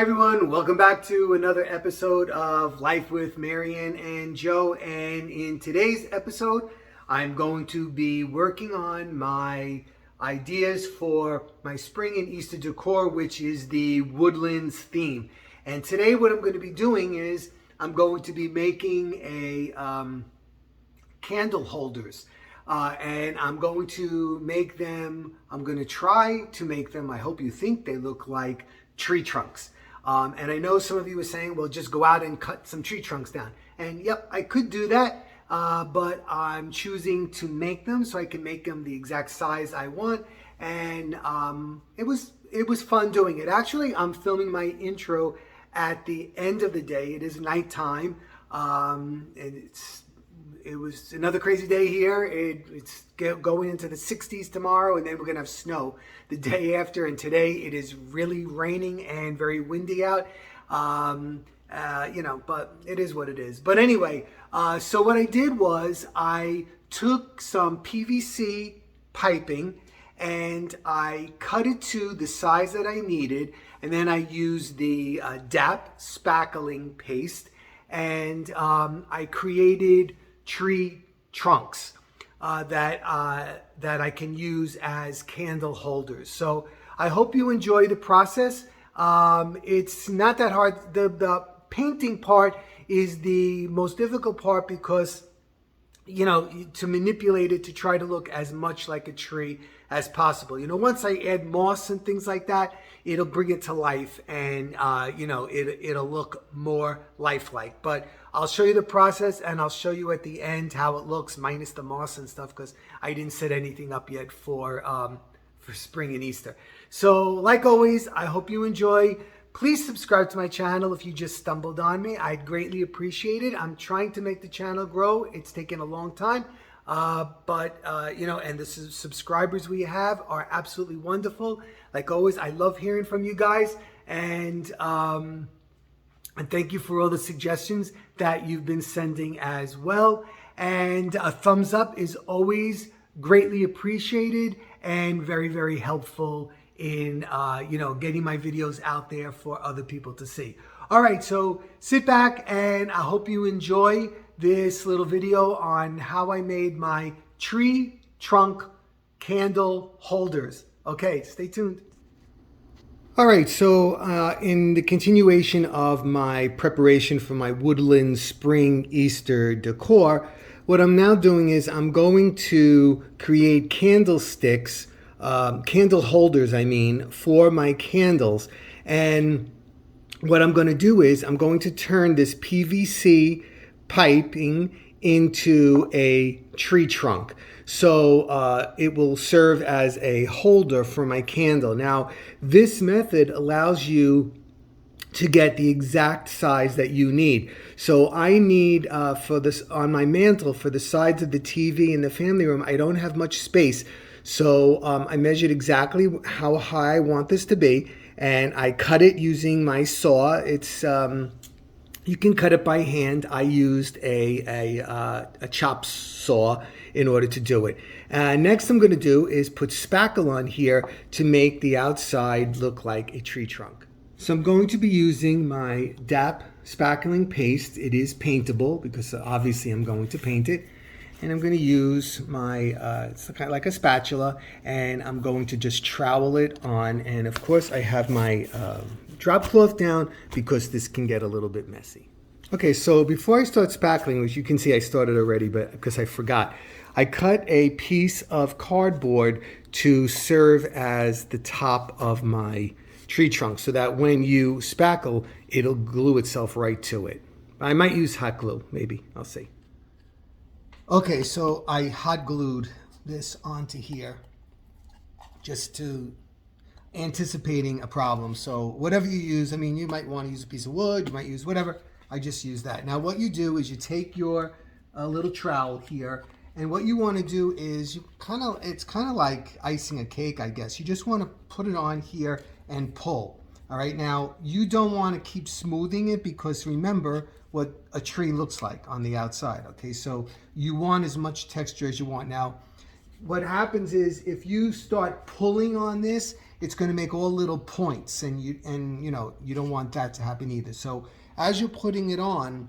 Hi everyone, welcome back to another episode of Life with Marian and Joe. And in today's episode, I'm going to be working on my ideas for my spring and Easter decor, which is the Woodlands theme. And today what I'm going to be doing is I'm going to be making a candle holders. And I'm going to make them, I'm going to try to make them, I hope you think they look like tree trunks. And I know some of you are saying, well, just go out and cut some tree trunks down. And yep, I could do that, but I'm choosing to make them so I can make them the exact size I want. And it was fun doing it. Actually, I'm filming my intro at the end of the day. It is nighttime, and it was another crazy day here. It's going into the 60s tomorrow, and then we're going to have snow the day after. And today it is really raining and very windy out. But it is what it is. But anyway, so what I did was I took some PVC piping and I cut it to the size that I needed. And then I used the DAP spackling paste, and I created tree trunks that I can use as candle holders. So I hope you enjoy the process. It's not that hard. The painting part is the most difficult part because, you know, to manipulate it to try to look as much like a tree as possible. You know, once I add moss and things like that, it'll bring it to life, and it'll look more lifelike. But I'll show you the process, and I'll show you at the end how it looks minus the moss and stuff, because I didn't set anything up yet for spring and Easter. So like always, I hope you enjoy. Please subscribe to my channel if you just stumbled on me. I'd greatly appreciate it. I'm trying to make the channel grow. It's taken a long time. And the subscribers we have are absolutely wonderful. Like always, I love hearing from you guys. And thank you for all the suggestions that you've been sending as well. And a thumbs up is always greatly appreciated and very, very helpful in getting my videos out there for other people to see. All right, so sit back, and I hope you enjoy this little video on how I made my tree trunk candle holders. Okay, stay tuned. All right, so in the continuation of my preparation for my Woodland spring Easter decor, what I'm now doing is I'm going to create candlesticks, candle holders, for my candles. And what I'm going to do is I'm going to turn this PVC piping into a tree trunk. So it will serve as a holder for my candle. Now, this method allows you to get the exact size that you need. So I need for this on my mantle, for the sides of the TV and the family room, I don't have much space. So I measured exactly how high I want this to be, and I cut it using my saw. It's you can cut it by hand. I used a chop saw in order to do it. Next I'm going to do is put spackle on here to make the outside look like a tree trunk. So I'm going to be using my DAP spackling paste. It is paintable because obviously I'm going to paint it. And I'm going to use my, it's kind of like a spatula, and I'm going to just trowel it on. And of course I have my drop cloth down because this can get a little bit messy. Okay, so before I start spackling, which you can see I started already, but because I forgot, I cut a piece of cardboard to serve as the top of my tree trunk so that when you spackle, it'll glue itself right to it. I might use hot glue, maybe, I'll see. Okay, so I hot glued this onto here just to anticipating a problem. So whatever you use, you might want to use a piece of wood, you might use whatever. I just use that. Now what you do is you take your little trowel here, and what you want to do is it's kind of like icing a cake, I guess. You just want to put it on here and pull. All right, now you don't want to keep smoothing it because remember what a tree looks like on the outside. Okay, so you want as much texture as you want. Now, what happens is if you start pulling on this, it's going to make all little points, and you don't want that to happen either. So as you're putting it on,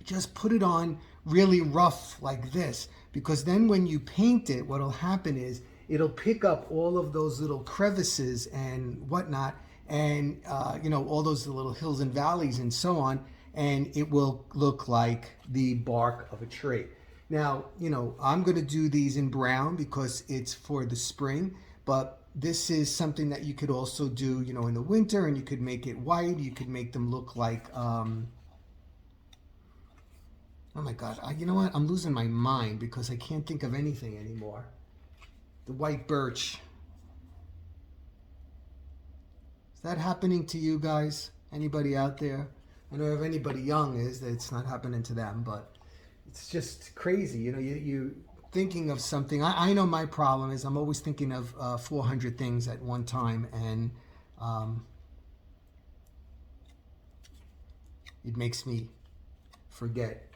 just put it on really rough like this, because then when you paint it, what'll happen is it'll pick up all of those little crevices and whatnot, and all those little hills and valleys and so on, and it will look like the bark of a tree. Now, I'm going to do these in brown because it's for the spring, but this is something that you could also do, in the winter, and you could make it white. You could make them look like, oh my God, you know what? I'm losing my mind because I can't think of anything anymore. The white birch. Is that happening to you guys? Anybody out there? I know if anybody young is, that it's not happening to them, but it's just crazy. You thinking of something. I know my problem is I'm always thinking of 400 things at one time, and it makes me forget.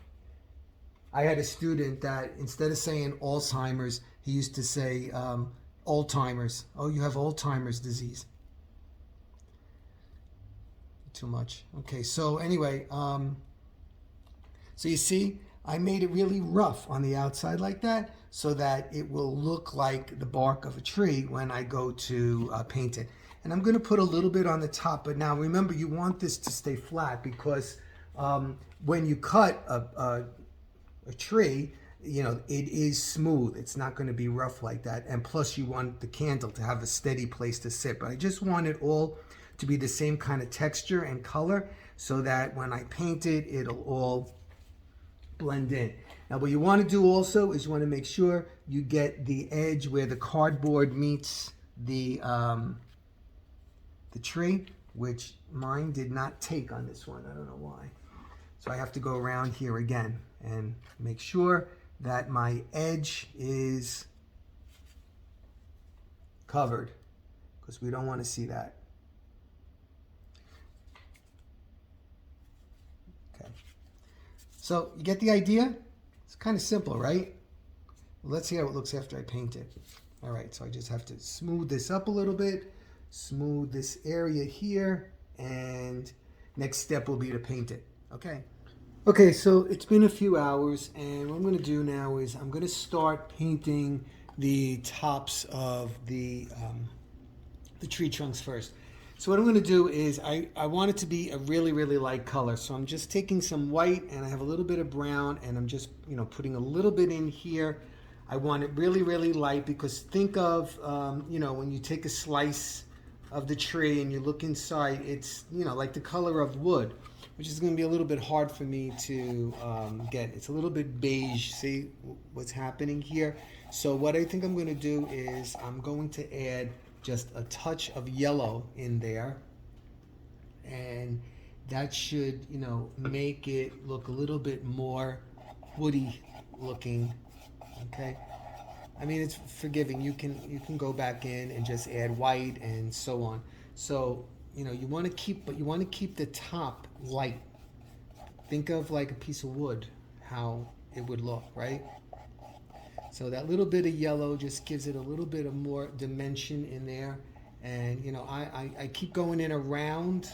I had a student that instead of saying Alzheimer's, he used to say Alzheimer's. Oh, you have Alzheimer's disease. Too much. Okay, so anyway, so you see, I made it really rough on the outside like that so that it will look like the bark of a tree when I go to paint it. And I'm going to put a little bit on the top, but now remember, you want this to stay flat because when you cut a tree, it is smooth. It's not going to be rough like that. And plus you want the candle to have a steady place to sit. But I just want it all to be the same kind of texture and color so that when I paint it, it'll all blend in. Now what you want to do also is you want to make sure you get the edge where the cardboard meets the tree, which mine did not take on this one. I don't know why. So I have to go around here again and make sure that my edge is covered because we don't want to see that. Okay. So you get the idea? It's kind of simple, right? Well, let's see how it looks after I paint it. All right, so I just have to smooth this up a little bit, smooth this area here, and next step will be to paint it. Okay. Okay, so it's been a few hours, and what I'm going to do now is I'm going to start painting the tops of the tree trunks first. So what I'm going to do is I want it to be a really, really light color. So I'm just taking some white, and I have a little bit of brown, and I'm just putting a little bit in here. I want it really, really light because think of when you take a slice of the tree and you look inside, it's like the color of wood, which is going to be a little bit hard for me to get. It's a little bit beige. See what's happening here? So what I think I'm going to do is I'm going to add just a touch of yellow in there, and that should make it look a little bit more woody looking. Okay, I mean, it's forgiving. You can go back in and just add white and so on. So you want to keep the top light. Think of like a piece of wood, how it would look, right? So that little bit of yellow just gives it a little bit of more dimension in there. And I keep going in around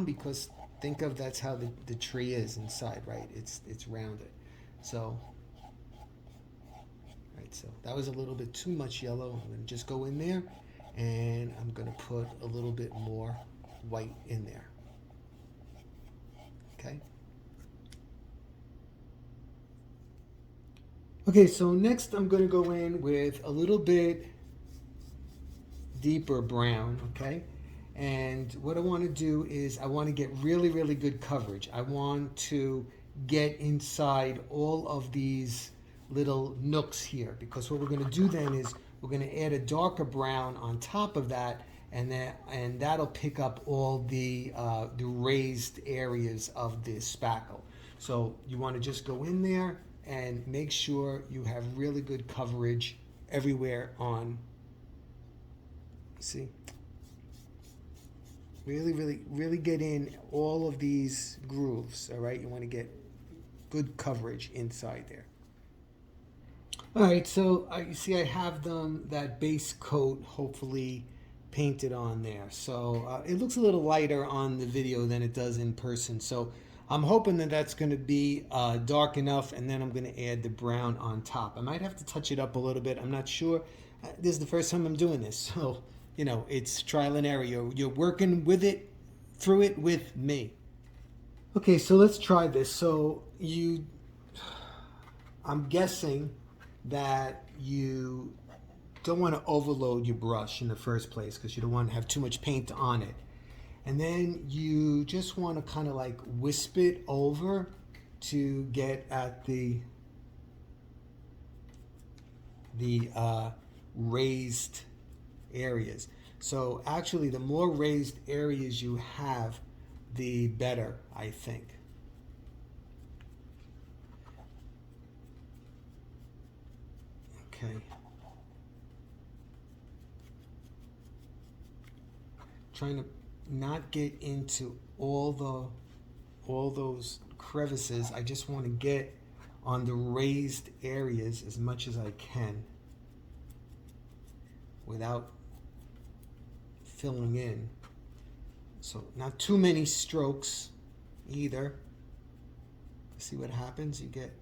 because think of that's how the tree is inside, right? It's rounded. So so that was a little bit too much yellow. I'm going to just go in there, and I'm going to put a little bit more white in there. Okay. Okay, so next I'm going to go in with a little bit deeper brown, okay? And what I want to do is I want to get really, really good coverage. I want to get inside all of these little nooks here, because what we're going to do then is we're going to add a darker brown on top of that, and that'll pick up all the raised areas of the spackle. So you want to just go in there and make sure you have really good coverage everywhere on. See, really, really, really get in all of these grooves. All right, you want to get good coverage inside there. All right, so you see I have that base coat hopefully painted on there. So it looks a little lighter on the video than it does in person. So I'm hoping that that's going to be dark enough, and then I'm going to add the brown on top. I might have to touch it up a little bit. I'm not sure. This is the first time I'm doing this. So, you know, it's trial and error. You're working with it, through it with me. Okay, so let's try this. I'm guessing that you don't want to overload your brush in the first place because you don't want to have too much paint on it. And then you just want to kind of like wisp it over to get at the raised areas. So actually, the more raised areas you have, the better, I think. Okay. Trying to not get into all those crevices. I just want to get on the raised areas as much as I can without filling in. So not too many strokes either. See what happens? You get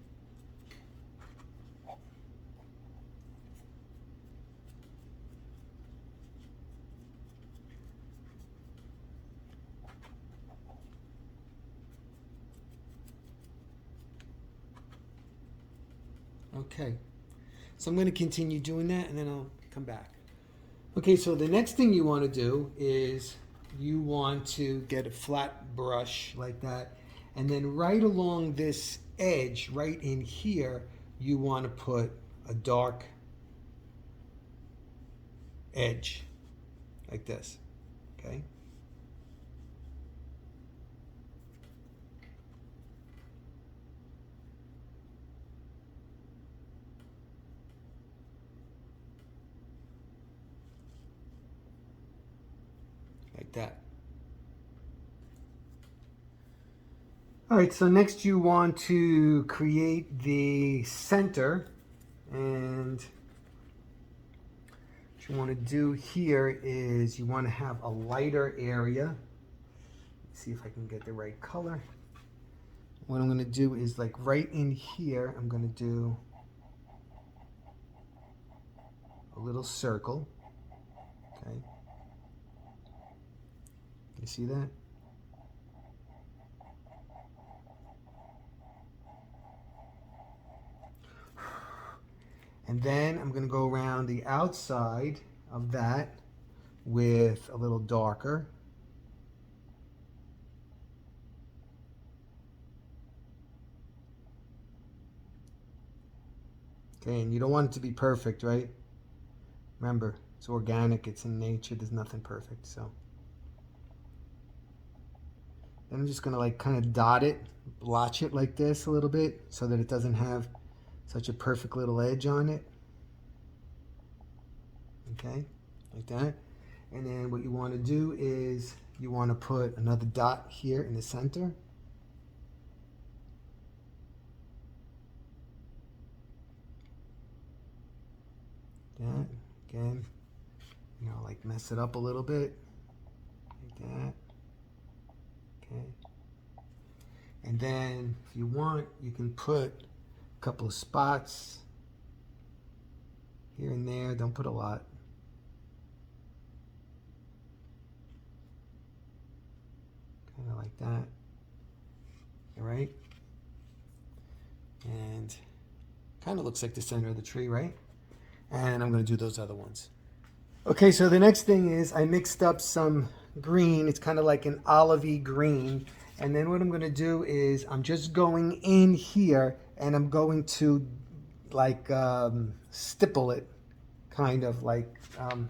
okay. So I'm going to continue doing that and then I'll come back. Okay, so the next thing you want to do is you want to get a flat brush like that, and then right along this edge, right in here, you want to put a dark edge like this, okay? Like that. All right, so next you want to create the center, and what you want to do here is you want to have a lighter area. Let's see if I can get the right color. What I'm going to do is like right in here, I'm going to do a little circle, okay? You see that? And then I'm going to go around the outside of that with a little darker. Okay, and you don't want it to be perfect, right? Remember, it's organic, it's in nature, there's nothing perfect, so. Then I'm just going to like kind of dot it, blotch it like this a little bit so that it doesn't have such a perfect little edge on it. Okay, like that. And then what you want to do is you want to put another dot here in the center. That, again, you know, like mess it up a little bit, like that. Okay. And then if you want, you can put a couple of spots here and there. Don't put a lot. Kind of like that. All right. And kind of looks like the center of the tree, right? And I'm going to do those other ones. Okay, so the next thing is I mixed up some green. It's kind of like an olivey green. And then what I'm going to do is I'm just going in here and I'm going to like stipple it, kind of like, you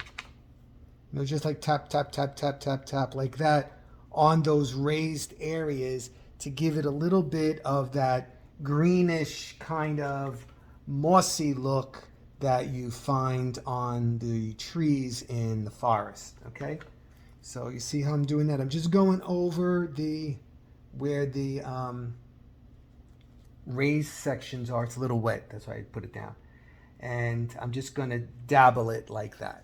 know, just like tap, tap, tap, tap, tap, tap, like that on those raised areas to give it a little bit of that greenish kind of mossy look that you find on the trees in the forest, okay? So you see how I'm doing that? I'm just going over where the raised sections are. It's a little wet, that's why I put it down. and I'm just going to dabble it like that.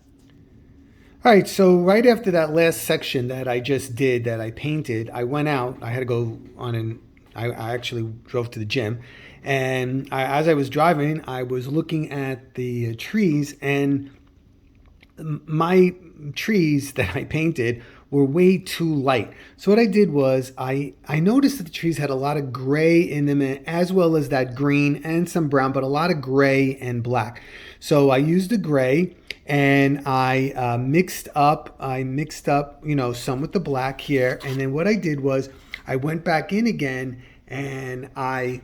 All right, so right after that last section that I just did, that I painted, I went out. I had to go on I actually drove to the gym. And as I was driving, I was looking at the trees, and my trees that I painted were way too light. So what I did was I noticed that the trees had a lot of gray in them, as well as that green and some brown, but a lot of gray and black. So I used the gray, and I mixed up, some with the black here. And then what I did was I went back in again, and I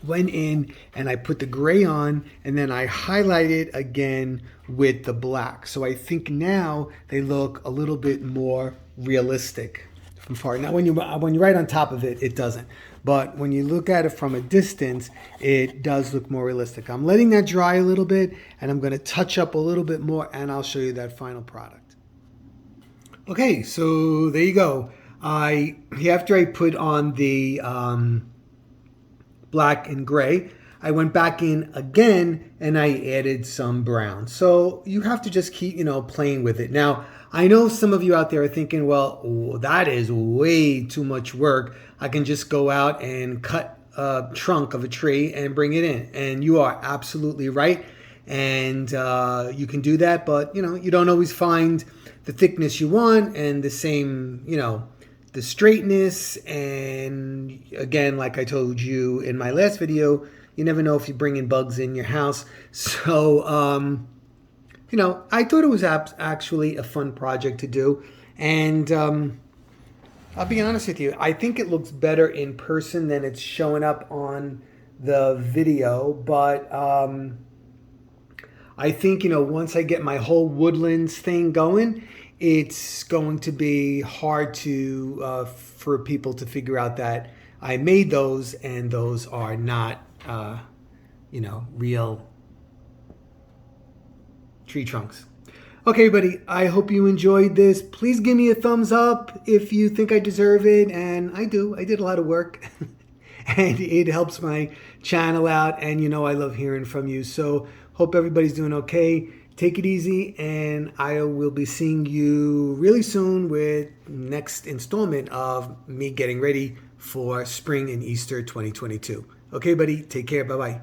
went in and I put the gray on, and then I highlighted again with the black. So I think now they look a little bit more realistic from far. Now when you're right on top of it, it doesn't. But when you look at it from a distance, it does look more realistic. I'm letting that dry a little bit, and I'm going to touch up a little bit more, and I'll show you that final product. Okay, so there you go. After I put on the black and gray, I went back in again and I added some brown. So you have to just keep, playing with it. Now, I know some of you out there are thinking, well, that is way too much work. I can just go out and cut a trunk of a tree and bring it in. And you are absolutely right. And you can do that, but you don't always find the thickness you want and the same, the straightness. And again, like I told you in my last video, you never know if you bring in bugs in your house. So, I thought it was actually a fun project to do. And I'll be honest with you, I think it looks better in person than it's showing up on the video. But I think, once I get my whole Woodlands thing going, it's going to be hard to for people to figure out that I made those, and those are not, real tree trunks. Okay, everybody, I hope you enjoyed this. Please give me a thumbs up if you think I deserve it, and I do. I did a lot of work, and it helps my channel out, and I love hearing from you. So hope everybody's doing okay. Take it easy, and I will be seeing you really soon with next installment of me getting ready for spring and Easter 2022. Okay, buddy, take care. Bye-bye.